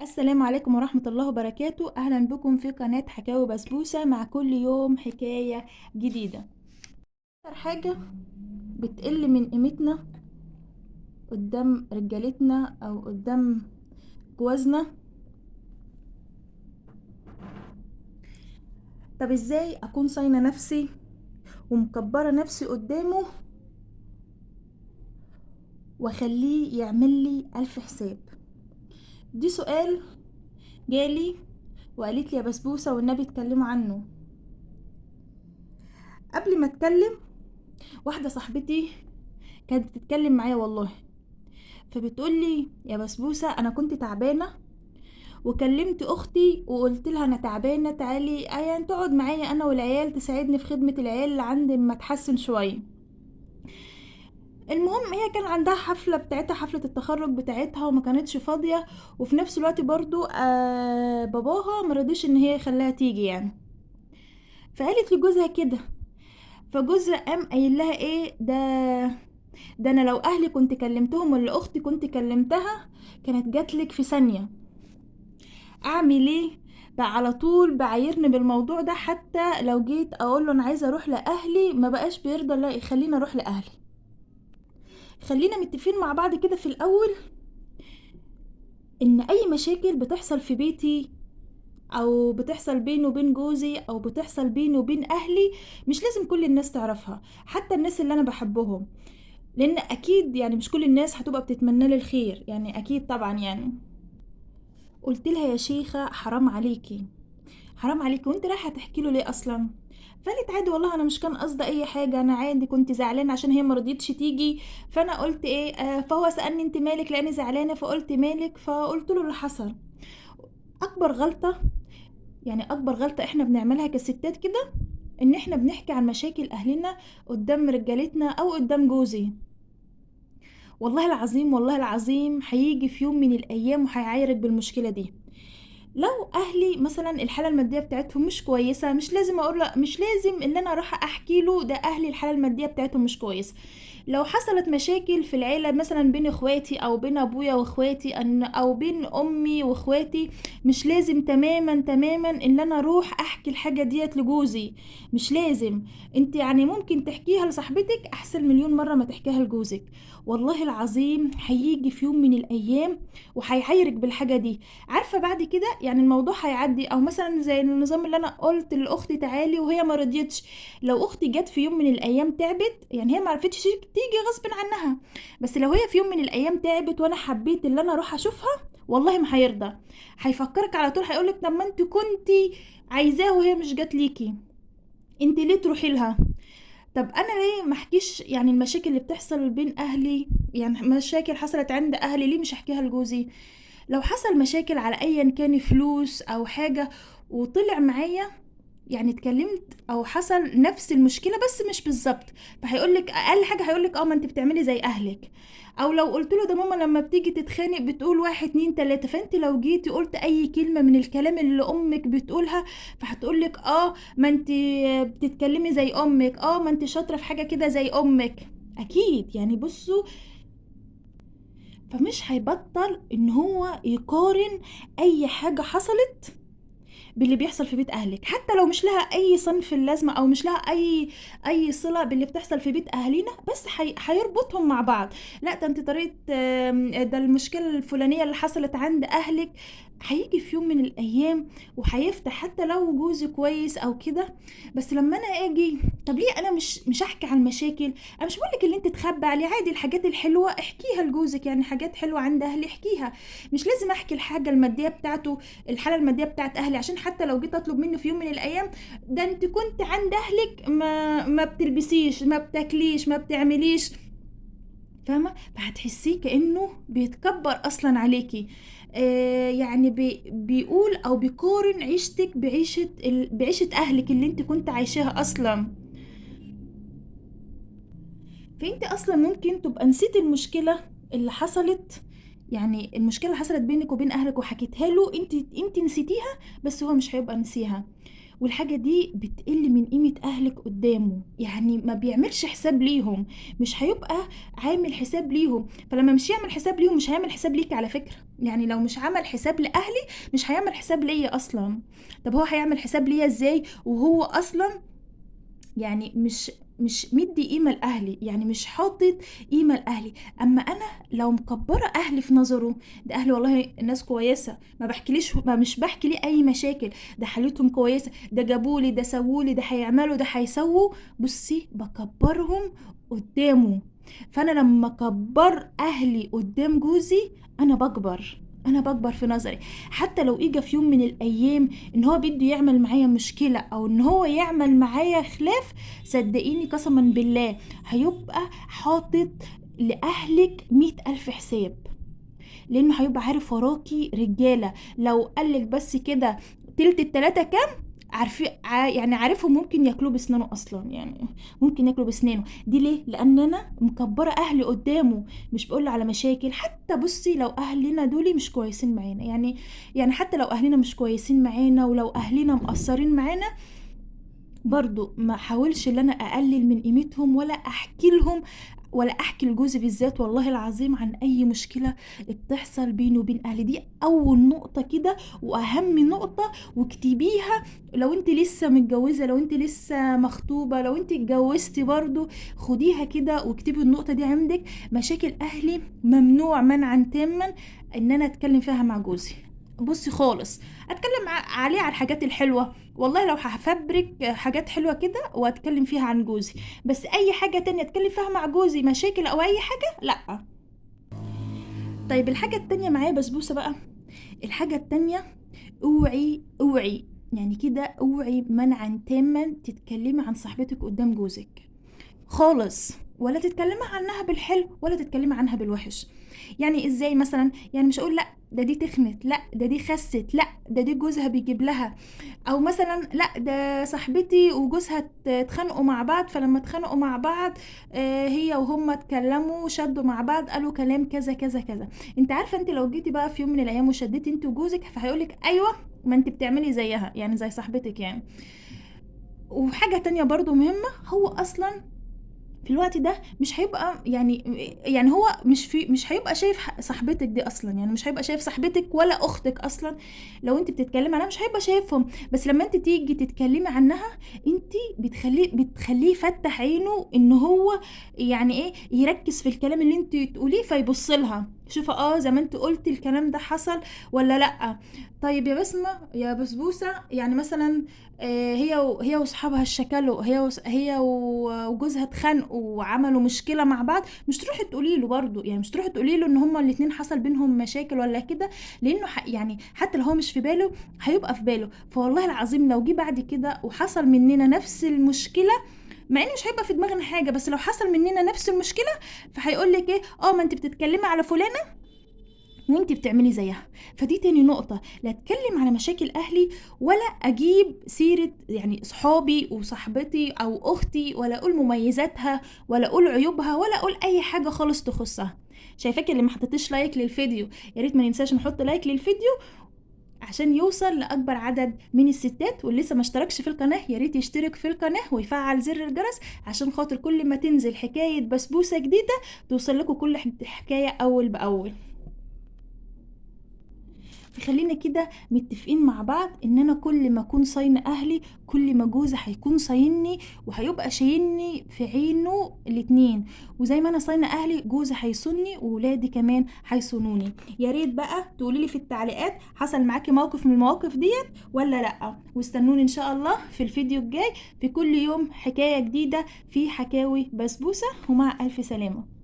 السلام عليكم ورحمة الله وبركاته. أهلا بكم في قناة حكاوي بسبوسة مع كل يوم حكاية جديدة. أكتر حاجة بتقل من قيمتنا قدام رجالتنا أو قدام جوازنا. طب ازاي أكون صاينة نفسي ومكبرة نفسي قدامه وأخليه يعملي ألف حساب؟ دي سؤال جالي وقالت لي يا بسبوسة والنبي اتكلموا عنه. قبل ما اتكلم، واحدة صاحبتي كانت بتتكلم معايا والله، فبتقولي يا بسبوسة انا كنت تعبانة وكلمت اختي وقلت لها انا تعبانة، تعالي ايان تقعد معايا انا والعيال تساعدني في خدمة العيال اللي عندي ما تحسن شوية. المهم هي كان عندها حفلة بتاعتها، حفلة التخرج بتاعتها، وما كانتش فاضية، وفي نفس الوقت برضو باباها مرضيش ان هي يخليها تيجي يعني. فقالت لجوزها كده، فجوزها قام قايل لها ايه ده انا لو اهلي كنت كلمتهم ولا اختي كنت كلمتها كانت جاتلك في ثانية. اعمل ايه بقى؟ على طول بعايرني بالموضوع ده، حتى لو جيت اقول له انا عايزه اروح لاهلي ما بقاش بيرضى، لا يخليني اروح لاهلي. خلينا متفقين مع بعض كده في الاول ان اي مشاكل بتحصل في بيتي او بتحصل بيني وبين جوزي او بتحصل بيني وبين اهلي مش لازم كل الناس تعرفها، حتى الناس اللي انا بحبهم، لان اكيد يعني مش كل الناس هتبقى بتتمنى لي الخير، يعني اكيد طبعا يعني. قلت لها يا شيخة حرام عليكي، حرام عليكي، وانت رايحه تحكي له ليه اصلا؟ فقالت عادي والله انا مش كان قصدي اي حاجه، انا عادي كنت زعلانه عشان هي مرضيتش تيجي، فانا قلت ايه فهو سالني انت مالك لاني زعلانه فقلت مالك، فقلت له اللي حصل. اكبر غلطه، يعني اكبر غلطه احنا بنعملها كستات كده، ان احنا بنحكي عن مشاكل اهلنا قدام رجالتنا او قدام جوزي. والله العظيم والله العظيم هيجي في يوم من الايام وهيعايرك بالمشكله دي. لو اهلي مثلا الحاله الماديه بتاعتهم مش كويسه، مش لازم اقول لا، مش لازم ان انا اروح احكي له ده اهلي الحاله الماديه بتاعتهم مش كويسه. لو حصلت مشاكل في العيله مثلا بين اخواتي او بين ابويا واخواتي او بين امي واخواتي، مش لازم تماما تماما ان انا اروح احكي الحاجه ديت لجوزي. مش لازم. انت يعني ممكن تحكيها لصاحبتك احسن مليون مره ما تحكيها لجوزك. والله العظيم هيجي في يوم من الايام وهيعايرك بالحاجه دي. عارفه بعد كده يعني الموضوع هيعدي، او مثلا زي النظام اللي انا قلت لاختي تعالي وهي ما رضيتش. لو اختي جت في يوم من الايام تعبت، يعني هي ما عرفتش تيجي غصب عنها، بس لو هي في يوم من الايام تعبت وانا حبيت ان انا اروح اشوفها، والله ما هيرضى. هيفكرك على طول، هيقولك طب ما انت كنتي عايزاه وهي مش جات ليكي، انت ليه تروحي لها؟ طب انا ليه ما احكيش يعني المشاكل اللي بتحصل بين اهلي، يعني مشاكل حصلت عند اهلي ليه مش احكيها لجوزي؟ لو حصل مشاكل على ايا كان فلوس او حاجة وطلع معايا، يعني اتكلمت او حصل نفس المشكلة بس مش بالظبط، فهيقولك اقل حاجة هيقولك اه ما انت بتعملي زي اهلك. او لو قلت له ده ماما لما بتيجي تتخانق بتقول واحد اتنين تلاتة، فانت لو جيتي قلت اي كلمة من الكلام اللي امك بتقولها فهتقولك اه ما انت بتتكلمي زي امك، اه ما انت شاطرة في حاجة كده زي امك. اكيد يعني بصوا، فمش هيبطل ان هو يقارن اي حاجة حصلت باللي بيحصل في بيت اهلك، حتى لو مش لها اي صنف اللازمه او مش لها اي صله باللي بتحصل في بيت اهالينا، بس هيربطهم مع بعض. لا ده انت طريقه ده المشكله الفلانيه اللي حصلت عند اهلك، هيجي في يوم من الايام وهيفتح حتى لو جوزي كويس او كده. بس لما انا اجي، طب ليه انا مش احكي عن المشاكل؟ انا مش بقولك اللي انت تخبي عليه، عادي الحاجات الحلوه احكيها لجوزك، يعني حاجات حلوه عند اهلي احكيها، مش لازم احكي الحاجه الماديه بتاعته، الحاله الماديه بتاعت اهلي، عشان حتى لو جيت اطلب منه في يوم من الايام ده انت كنت عند اهلك ما بتلبسيش ما بتاكليش ما بتعمليش، فاهمه؟ فهتحسيه كانه بيتكبر اصلا عليكي. يعني بيقول او بيقارن عيشتك بعيشه اهلك اللي انت كنت عايشاها اصلا. فانت اصلا ممكن تبقى نسيت المشكله اللي حصلت، يعني المشكله اللي حصلت بينك وبين اهلك وحكيتها له، انت نسيتيها، بس هو مش هيبقى نسيها. والحاجة دي بتقل من قيمة أهلك قدامه، يعني ما بيعملش حساب ليهم، مش هيبقى عامل حساب ليهم. فلما مش يعمل حساب ليهم مش هيعمل حساب ليك على فكرة. يعني لو مش عمل حساب لأهلي مش هيعمل حساب ليا أصلا. طب هو هيعمل حساب ليا ازاي وهو أصلا يعني مش مدي قيمة لأهلي، يعني مش حاطط قيمة لأهلي. أما أنا لو مكبرة أهلي في نظره، ده أهلي والله الناس كويسة، ما بحكيليش، ما مش بحكي ليه أي مشاكل، ده حالتهم كويسة، ده جابولي، ده سوولي، ده هيعملوا، ده هيسووا. بصي بكبرهم قدامه. فأنا لما أكبر أهلي قدام جوزي أنا بكبر في نظري. حتى لو إجا في يوم من الأيام إن هو بده يعمل معايا مشكلة أو إن هو يعمل معايا خلاف، صدقيني قسما بالله هيبقى حاطط لأهلك 100,000 حساب، لأنه هيبقى عارف وراكي رجالة. لو قالك بس كده تلت التلاتة كام، يعني عارفهم ممكن ياكلوا بسنانه اصلا، يعني ممكن ياكلوا بسنانه دي. ليه؟ لان انا مكبره اهلي قدامه، مش بقول على مشاكل. حتى بصي لو اهلنا دول مش كويسين معانا، يعني حتى لو اهلنا مش كويسين معانا ولو اهلنا مقصرين معانا، برضو ما حاولش ان انا اقلل من قيمتهم ولا احكي لهم، ولا احكي لجوزي بالذات والله العظيم عن اي مشكله بتحصل بيني وبين اهلي. دي اول نقطه كده واهم نقطه، واكتبيها. لو انت لسه متجوزه، لو انت لسه مخطوبه، لو انت اتجوزتي برضو خديها كده واكتبي النقطه دي عندك. مشاكل اهلي ممنوع منعا تاما ان انا اتكلم فيها مع جوزي. بصي خالص، اتكلم عليه على الحاجات الحلوه، والله لو هفبرك حاجات حلوة كده واتكلم فيها عن جوزي، بس اي حاجة تانية اتكلم فيها مع جوزي مشاكل او اي حاجة لا. طيب الحاجة التانية معايا بسبوسة بقى. الحاجة التانية، اوعي يعني كده، اوعي منعا تاما تتكلمي عن صاحبتك قدام جوزك خالص، ولا تتكلمي عنها بالحلو ولا تتكلمي عنها بالوحش. يعني ازاي مثلا؟ يعني مش اقول لا ده دي تخنت، لا ده دي خست، لا ده دي جوزها بيجيب لها، او مثلا لا ده صاحبتي وجوزها اتخانقوا مع بعض، فلما اتخانقوا مع بعض هي وهم اتكلموا شدوا مع بعض قالوا كلام كذا كذا كذا. انت عارفه انت لو جيتي بقى في يوم من الايام وشديتي انت وجوزك فهيقولك ايوه ما انت بتعملي زيها، يعني زي صاحبتك يعني. وحاجه تانية برضو مهمه، هو اصلا في الوقت ده مش هيبقى يعني هو مش هيبقى شايف صاحبتك دي اصلا، يعني مش هيبقى شايف صاحبتك ولا اختك اصلا. لو انت بتتكلمي عنها مش هيبقى شايفهم، بس لما انت تيجي تتكلمي عنها انت بتخليه يفتح عينه ان هو يعني ايه يركز في الكلام اللي انت تقوليه، فيبص لها شوفه زي ما انت قلتي الكلام ده حصل ولا لا. طيب يا بسمة يا بسبوسة، يعني مثلا هي واصحابها اشتكلوا، هي وجوزها اتخانقوا وعملوا مشكله مع بعض، مش تروحي تقولي له برضو، يعني مش تروحي تقولي له ان هما الاتنين حصل بينهم مشاكل ولا كده، لانه يعني حتى لو هو مش في باله هيبقى في باله. فوالله العظيم لو جه بعد كده وحصل مننا نفس المشكله، مع ان مش هيبقى في دماغنا حاجه، بس لو حصل مننا نفس المشكله فهيقول لك ايه، ما انت بتتكلمي على فلانه وانتي بتعملي زيها. فدي تاني نقطة، لا اتكلم على مشاكل اهلي ولا اجيب سيرة يعني صحابي وصاحبتي او اختي، ولا اقول مميزاتها ولا اقول عيوبها ولا اقول اي حاجة خالص تخصها. شايفاك اللي ما حطيتش لايك للفيديو، يا ريت ما ننساش نحط لايك للفيديو عشان يوصل لاكبر عدد من الستات. واللي لسه ما اشتركش في القناة يا ريت يشترك في القناة ويفعل زر الجرس عشان خاطر كل ما تنزل حكاية بسبوسة جديدة توصل لكم كل حكاية اول باول. خلينا كده متفقين مع بعض ان انا كل ما اكون صاينه اهلي كل ما جوزي هيكون صايني وهيبقى شايلني في عينه الاتنين، وزي ما انا صاينه اهلي جوزي هيصوني وولادي كمان هيصونوني. يا ريت بقى تقولي لي في التعليقات حصل معاكي موقف من المواقف ديت ولا لا، واستنوني ان شاء الله في الفيديو الجاي في كل يوم حكايه جديده في حكاوي بسبوسه، ومع الف سلامه.